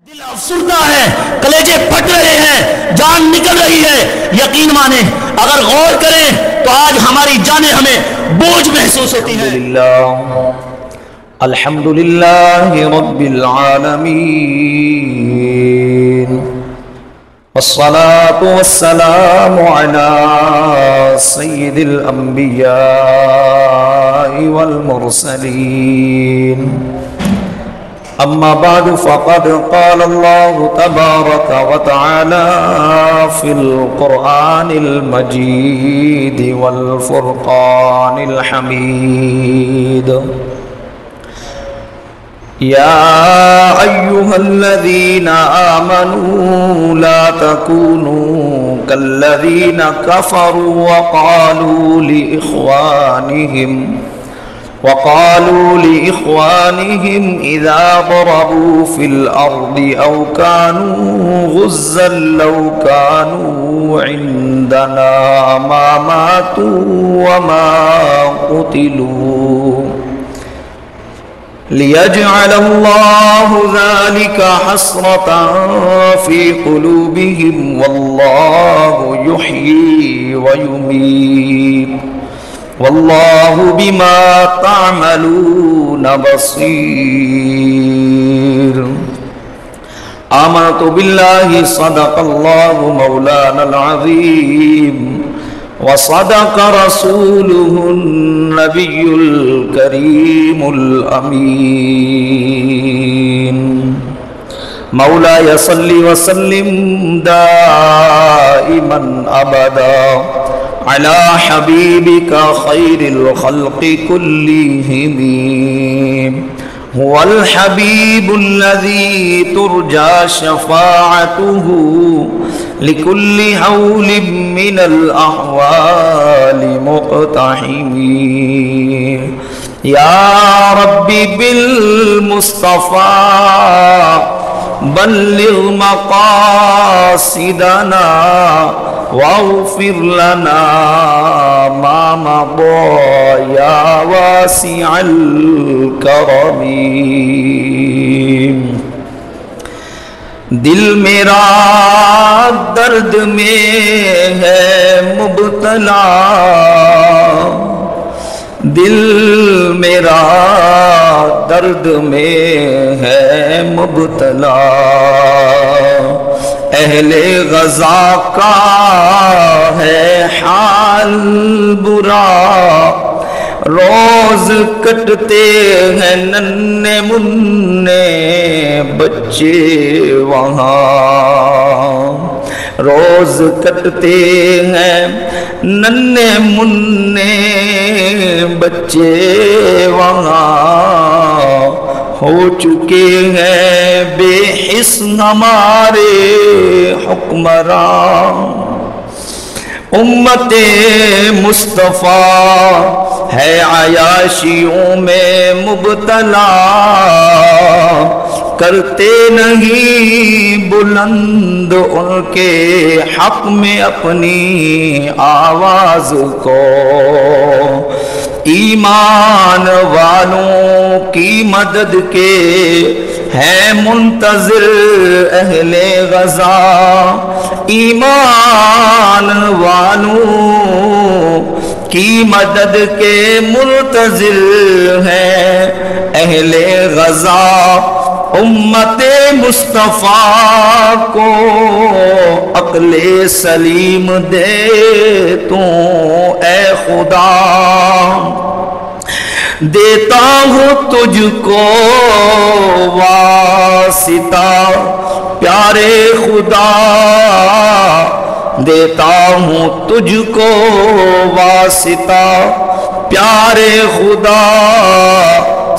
دل افسردہ ہے، کلیجے پھٹ رہے ہیں، جان نکل رہی ہے۔ یقین مانیں، اگر غور کریں تو آج ہماری جانیں ہمیں بوجھ محسوس ہوتی ہیں۔ الحمدللہ رب العالمین، والصلاة والسلام علی سید الانبیاء والمرسلین، اما بعد فقد قال اللہ تبارک وتعالی فی القرآن المجید والفرقان الحمید، یا ایہا الذین آمنوا لا تکونوا کالذین کفروا وقالوا لإخوانهم إذا ضربوا في الأرض أو كانوا غزا لو كانوا عندنا ما ماتوا وما قتلوا ليجعل الله ذلك حسرة في قلوبهم والله يحيي ويميت واللہ بما تعملون بصیر۔ آمنت باللہ صدق اللہ مولانا العظیم وصدق رسولہ النبی الکریم الامین، مولاي صل وسلم دائما ابدا على حبيبك خير الخلق كلهم، هو الحبيب الذي ترجى شفاعته لكل هول من الأحوال مقتحم، يا ربي بالمصطفى بلغ مقاصدنا واغفر لنا ما مضى يا واسع الكرم۔ دل میرا درد میں ہے مبتلا، دل میرا درد میں ہے مبتلا، اہل غزہ کا ہے حال برا، روز کٹتے ہیں ننھے منھے بچے وہاں، روز کٹتے ہیں ننھے منھے بچے وہاں، ہو چکے ہیں بے حس ہمارے حکمراں، امت مصطفیٰ ہے عیاشیوں میں مبتلا، کرتے نہیں بلند ان کے حق میں اپنی آواز کو، ایمان والوں کی مدد کے ہے منتظر اہل غزہ، ایمان والوں کی مدد کے منتظر ہیں اہل غزہ، امت مصطفیٰ کو عقل سلیم دے تو اے خدا، دیتا ہوں تجھ کو واسطہ پیارے خدا، دیتا ہوں تجھ کو واسطہ پیارے خدا،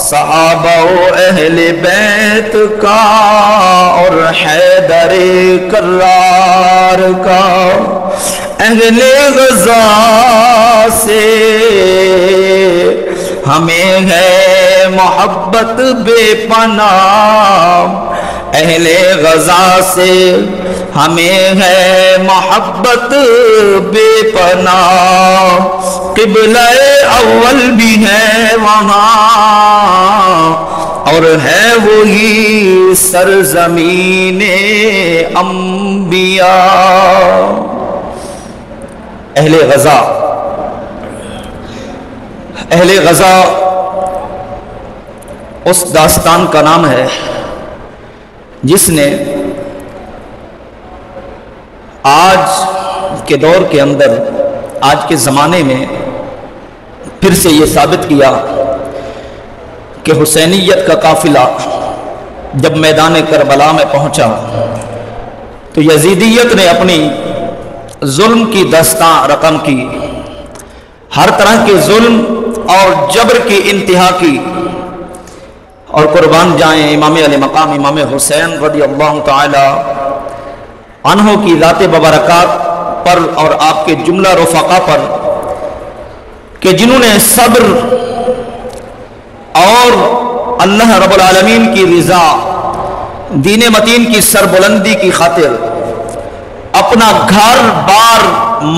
صحابہ و اہل بیت کا اور حیدر کرار کا، اہل غزہ سے ہمیں ہے محبت بے پناہ، اہل غزہ سے ہمیں ہے محبت بے پناہ، قبلہ اول بھی ہے وہاں، اور ہے وہی سرزمین انبیاء۔ اہل غزہ، اہل غزہ اس داستان کا نام ہے جس نے آج کے دور کے اندر، آج کے زمانے میں پھر سے یہ ثابت کیا کہ حسینیت کا قافلہ جب میدان کربلا میں پہنچا تو یزیدیت نے اپنی ظلم کی داستاں رقم کی، ہر طرح کے ظلم اور جبر کی انتہا کی، اور قربان جائیں امام علی مقام امام حسین رضی اللہ تعالی عنہ کی ذات مبارکات پر اور آپ کے جملہ رفقا پر کہ جنہوں نے صبر اور اللہ رب العالمین کی رضا، دین متین کی سربلندی کی خاطر اپنا گھر بار،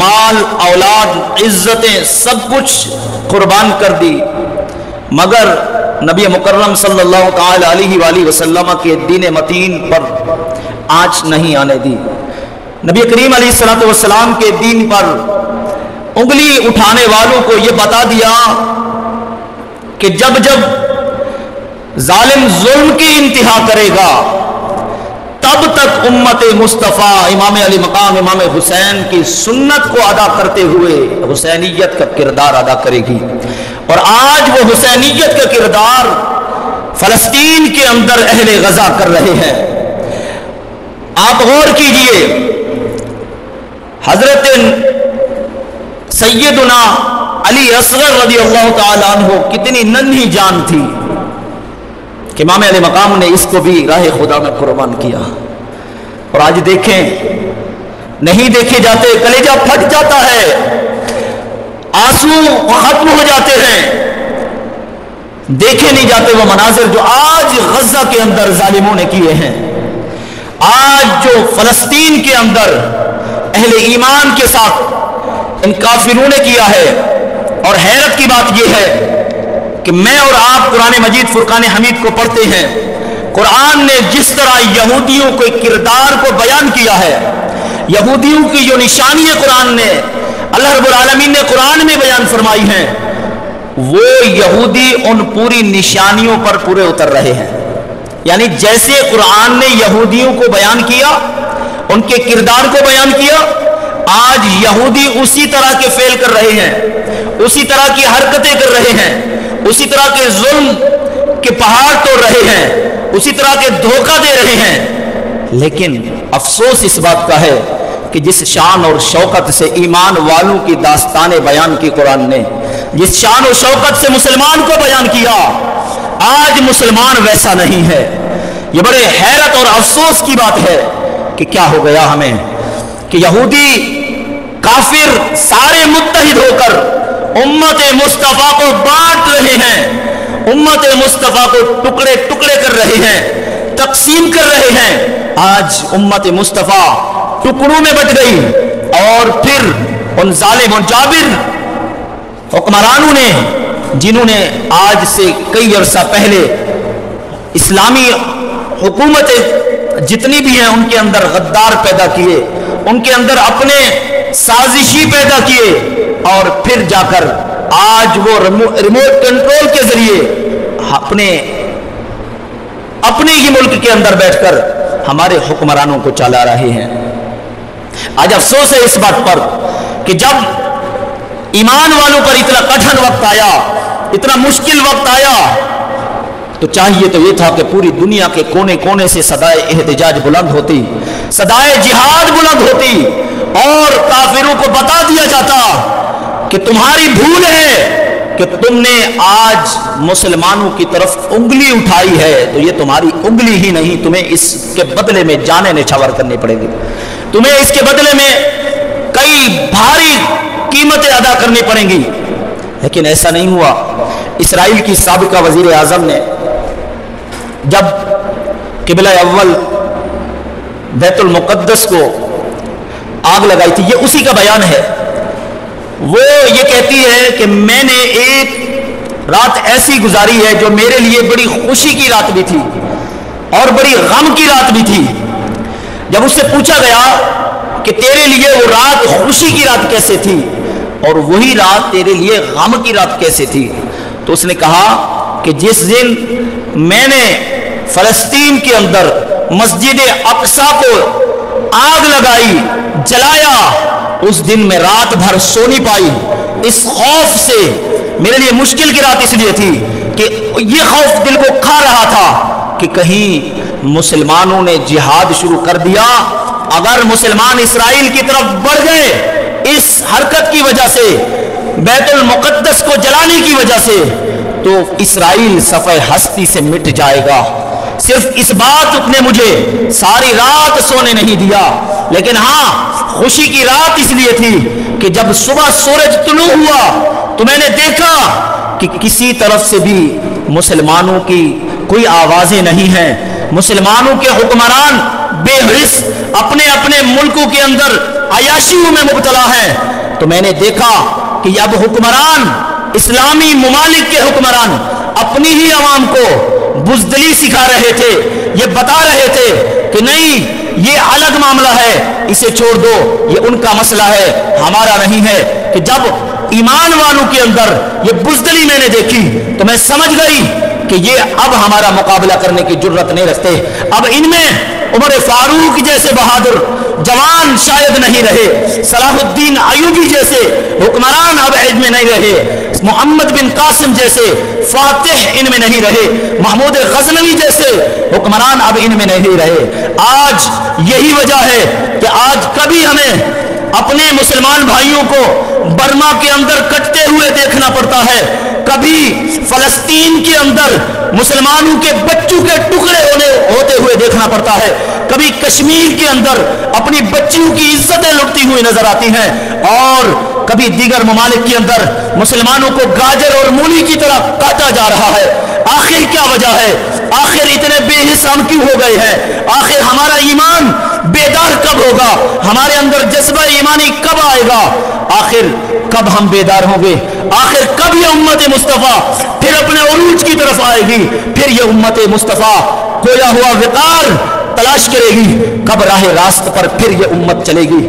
مال، اولاد، عزتیں سب کچھ قربان کر دی، مگر نبی مکرم صلی اللہ تعالی علیہ وآلہ وسلم کے دین متین پر آنچ نہیں آنے دی۔ نبی کریم علیہ السلام کے دین پر انگلی اٹھانے والوں کو یہ بتا دیا کہ جب جب ظالم ظلم کی انتہا کرے گا تب تک امت مصطفیٰ امام علی مقام امام حسین کی سنت کو ادا کرتے ہوئے حسینیت کا کردار ادا کرے گی۔ اور آج وہ حسینیت کا کردار فلسطین کے اندر اہل غزہ کر رہے ہیں۔ آپ غور کیجئے، حضرت سیدنا علی اصغر رضی اللہ تعالی عنہ کتنی ننھی جان تھی کہ امام علی مقام نے اس کو بھی راہ خدا میں قربان کیا، اور آج دیکھیں نہیں دیکھے جاتے، کلیجہ پھٹ جاتا ہے، آنسو ختم ہو جاتے ہیں، دیکھے نہیں جاتے وہ مناظر جو آج غزہ کے اندر ظالموں نے کیے ہیں، آج جو فلسطین کے اندر اہل ایمان کے ساتھ ان کافروں نے کیا ہے۔ اور حیرت کی بات یہ ہے کہ میں اور آپ قرآن مجید فرقان حمید کو پڑھتے ہیں، قرآن نے جس طرح یہودیوں کے کردار کو بیان کیا ہے، یہودیوں کی جو نشانی قرآن نے اللہ رب العالمین نے قرآن میں بیان فرمائی ہیں، وہ یہودی ان پوری نشانیوں پر پورے اتر رہے ہیں۔ یعنی جیسے قرآن نے یہودیوں کو بیان کیا، ان کے کردار کو بیان کیا، آج یہودی اسی طرح کے فعل کر رہے ہیں، اسی طرح کی حرکتیں کر رہے ہیں، اسی طرح کے ظلم کے پہاڑ توڑ رہے ہیں، اسی طرح کے دھوکہ دے رہے ہیں۔ لیکن افسوس اس بات کا ہے کہ جس شان اور شوکت سے ایمان والوں کی داستانیں بیان کی قرآن نے، جس شان و شوکت سے مسلمان کو بیان کیا، آج مسلمان ویسا نہیں ہے۔ یہ بڑے حیرت اور افسوس کی بات ہے کہ کیا ہو گیا ہمیں کہ یہودی کافر سارے متحد ہو کر امت مصطفیٰ کو بانٹ رہے ہیں، امت مصطفیٰ کو ٹکڑے ٹکڑے کر رہے ہیں، تقسیم کر رہے ہیں۔ آج امت مصطفیٰ ٹکڑوں میں بٹ گئی، اور پھر ان ظالم و جابر حکمرانوں نے، جنہوں نے آج سے کئی عرصہ پہلے اسلامی حکومتیں جتنی بھی ہیں ان کے اندر غدار پیدا کیے، ان کے اندر اپنے سازشی پیدا کیے، اور پھر جا کر آج وہ ریموٹ کنٹرول کے ذریعے اپنے ہی ملک کے اندر بیٹھ کر ہمارے حکمرانوں کو چلا رہے ہیں۔ آج افسوس ہے اس بات پر کہ جب ایمان والوں پر اتنا کٹھن وقت آیا، اتنا مشکل وقت آیا، تو چاہیے تو یہ تھا کہ پوری دنیا کے کونے کونے سے صدائے احتجاج بلند ہوتی، صدائے جہاد بلند ہوتی، اور کافروں کو بتا دیا جاتا کہ تمہاری بھول ہے کہ تم نے آج مسلمانوں کی طرف انگلی اٹھائی ہے، تو یہ تمہاری انگلی ہی نہیں، تمہیں اس کے بدلے میں جانیں نچھاور کرنی پڑے گی، تمہیں اس کے بدلے میں کئی بھاری قیمتیں ادا کرنی پڑیں گی۔ لیکن ایسا نہیں ہوا۔ اسرائیل کی سابقہ وزیر اعظم نے جب قبلہ اول بیت المقدس کو آگ لگائی تھی، یہ اسی کا بیان ہے، وہ یہ کہتی ہے کہ میں نے ایک رات ایسی گزاری ہے جو میرے لیے بڑی خوشی کی رات بھی تھی اور بڑی غم کی رات بھی تھی۔ جب اس سے پوچھا گیا کہ تیرے لیے وہ رات خوشی کی رات کیسے تھی اور وہی رات تیرے لیے غم کی رات کیسے تھی، تو اس نے کہا کہ جس دن میں نے فلسطین کے اندر مسجد اقصی کو آگ لگائی، جلایا، اس دن میں رات بھر سو نہیں پائی، اس خوف سے۔ میرے لیے مشکل کی رات اس لیے تھی کہ یہ خوف دل کو کھا رہا تھا کہ کہیں مسلمانوں نے جہاد شروع کر دیا، اگر مسلمان اسرائیل کی طرف بڑھ گئے اس حرکت کی وجہ سے، بیت المقدس کو جلانے کی وجہ سے، تو اسرائیل صفحہ ہستی سے مٹ جائے گا۔ صرف اس بات نے مجھے ساری رات سونے نہیں دیا، لیکن ہاں خوشی کی رات اس لیے تھی کہ جب صبح سورج طلوع ہوا تو میں نے دیکھا کہ کسی طرف سے بھی مسلمانوں کی کوئی آوازیں نہیں ہیں، مسلمانوں کے حکمران بے حرص اپنے اپنے ملکوں کے اندر عیاشیوں میں مبتلا ہیں۔ تو میں نے دیکھا کہ اب حکمران، اسلامی ممالک کے حکمران اپنی ہی عوام کو بزدلی سکھا رہے تھے، یہ بتا رہے تھے کہ نہیں یہ الگ معاملہ ہے، اسے چھوڑ دو، یہ ان کا مسئلہ ہے، ہمارا نہیں ہے۔ کہ جب ایمان والوں کے اندر یہ بزدلی میں نے دیکھی تو میں سمجھ گئی کہ یہ اب ہمارا مقابلہ کرنے کی جرت نہیں رکھتے۔ اب ان میں عمر فاروق جیسے بہادر جوان شاید نہیں رہے، صلاح الدین ایوبی جیسے حکمران اب علم میں نہیں رہے، محمد بن قاسم جیسے فاتح ان میں نہیں رہے، محمود غزنوی جیسے حکمران اب ان میں نہیں رہے۔ آج یہی وجہ ہے کہ آج کبھی ہمیں اپنے مسلمان بھائیوں کو برما کے اندر کٹتے ہوئے دیکھنا پڑتا ہے، کبھی فلسطین کے اندر مسلمانوں کے بچوں کے ٹکڑے ہوتے ہوئے دیکھنا پڑتا ہے، کبھی کشمیر کے اندر اپنی بچیوں کی عزتیں لٹتی ہوئی نظر آتی ہیں، اور کبھی دیگر ممالک کے اندر مسلمانوں کو گاجر اور مولی کی طرح کاٹا جا رہا ہے۔ آخر کیا وجہ ہے؟ آخر اتنے بے حس ہم کیوں ہو گئے ہیں؟ آخر ہمارا ایمان بیدار کب ہوگا؟ ہمارے اندر جذبہ ایمانی کب آئے گا؟ آخر کب ہم بیدار ہوں گے؟ آخر کب یہ امت مصطفیٰ پھر اپنے عروج کی طرف آئے گی؟ پھر یہ امت مصطفیٰ کھویا ہوا وقار تلاش کرے گی؟ کب راہ راست پر پھر یہ امت چلے گی؟